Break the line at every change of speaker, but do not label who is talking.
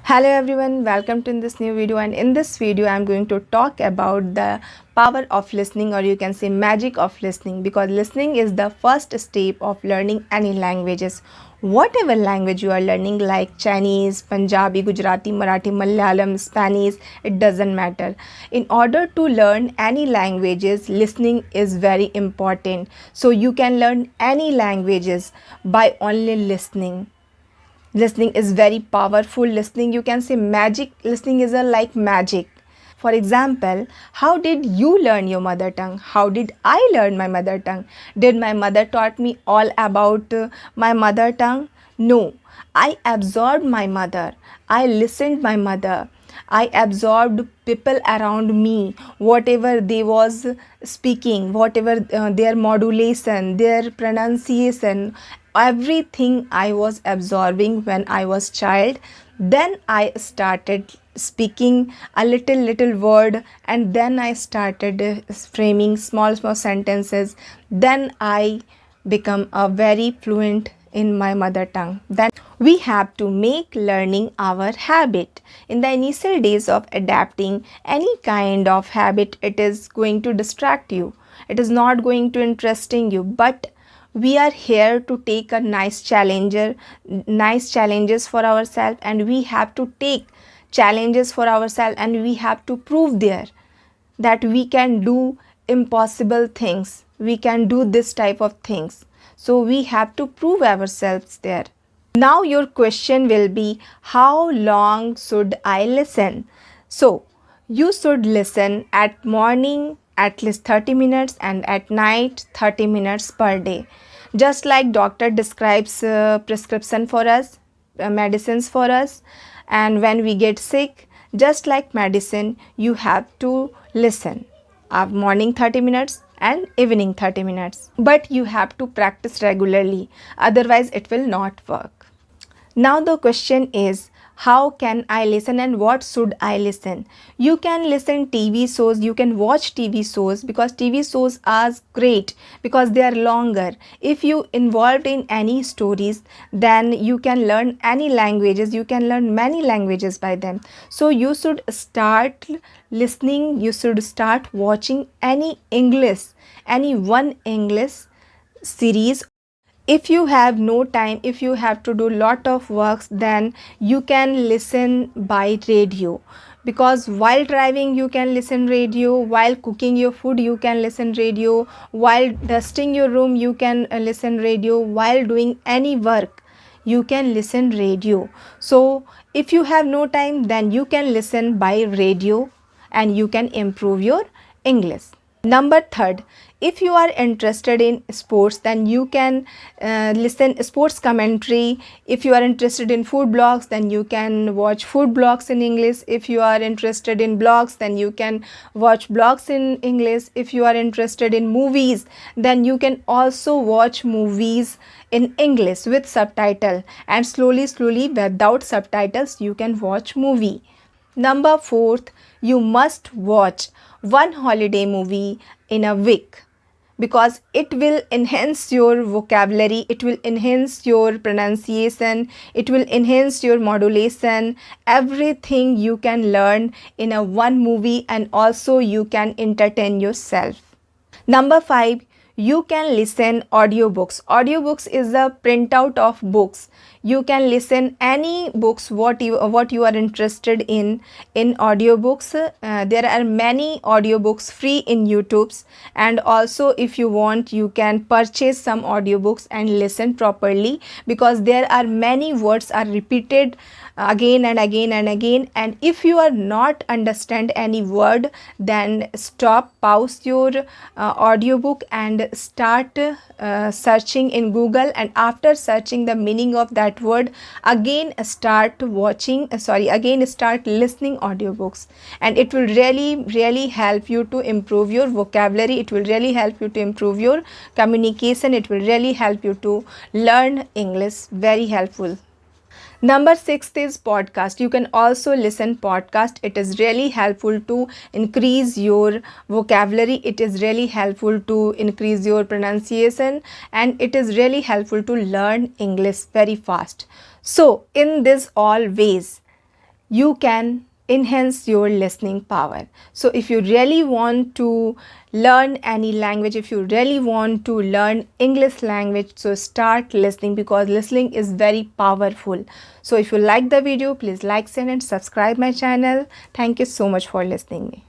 Hello everyone, welcome to this new video, and in this video I'm going to talk about the power of listening, or you can say magic of listening, because listening is the first step of learning any languages. Whatever language you are learning, like Chinese, Punjabi, Gujarati, Marathi, Malayalam, Spanish, it doesn't matter. In order to learn any languages, listening is very important. So you can learn any languages by only listening. Listening is very powerful. Listening, you can say magic. Listening is a like magic. For example, how did you learn your mother tongue? How did I learn my mother tongue? Did my mother taught me all about my mother tongue? No. I absorbed my mother. I listened my mother. I absorbed people around me, whatever they was speaking, whatever their modulation, their pronunciation, everything I was absorbing when I was child. Then I started speaking a little word, and then I started framing small sentences. Then I become a very fluent in my mother tongue. Then we have to make learning our habit. In the initial days of adapting any kind of habit, it is going to distract you. It is not going to interesting you, but we are here to take a nice challenges for ourselves, and we have to take challenges for ourselves, and we have to prove there that we can do impossible things, we can do this type of things. So we have to prove ourselves there. Now your question will be, how long should I listen? So you should listen at morning at least 30 minutes and at night 30 minutes per day. Just like doctor describes prescription for us, medicines for us, and when we get sick, just like medicine, you have to listen. Morning 30 minutes and evening 30 minutes. But you have to practice regularly, otherwise it will not work. Now the question is, how can I listen and what should I listen? You can listen TV shows, you can watch TV shows, because TV shows are great because they are longer. If you involved in any stories, then you can learn any languages, you can learn many languages by them. So you should start listening, you should start watching any one English series. If you have no time, if you have to do lot of works, then you can listen by radio, because while driving you can listen radio, while cooking your food you can listen radio, while dusting your room you can listen radio, while doing any work you can listen radio. So if you have no time, then you can listen by radio and you can improve your English. Number third, if you are interested in sports, then you can listen sports commentary. If you are interested in food blogs, then you can watch food blogs in English. If you are interested in blogs, then you can watch blogs in English. If you are interested in movies, then you can also watch movies in English with subtitle, and slowly without subtitles you can watch movie. Number fourth, you must watch one holiday movie in a week, because it will enhance your vocabulary, it will enhance your pronunciation, it will enhance your modulation. Everything you can learn in a one movie, and also you can entertain yourself. Number 5, you can listen audiobooks. Audiobooks is a printout of books. You can listen any books what you are interested in audiobooks. There are many audiobooks free in YouTube's, and also if you want you can purchase some audiobooks and listen properly, because there are many words are repeated again and again and again, and if you are not understand any word, then stop, pause your audiobook and start searching in Google, and after searching the meaning of that word, again start listening audiobooks, and it will really help you to improve your vocabulary, it will really help you to improve your communication, it will really help you to learn English. Very helpful. Number 6 is podcast. You can also listen podcast. It is really helpful to increase your vocabulary. It is really helpful to increase your pronunciation, and it is really helpful to learn English very fast. So in this all ways, you can enhance your listening power. So if you really want to learn any language, if you really want to learn English language, so start listening, because listening is very powerful. So if you like the video, please like, share and subscribe my channel. Thank you so much for listening me.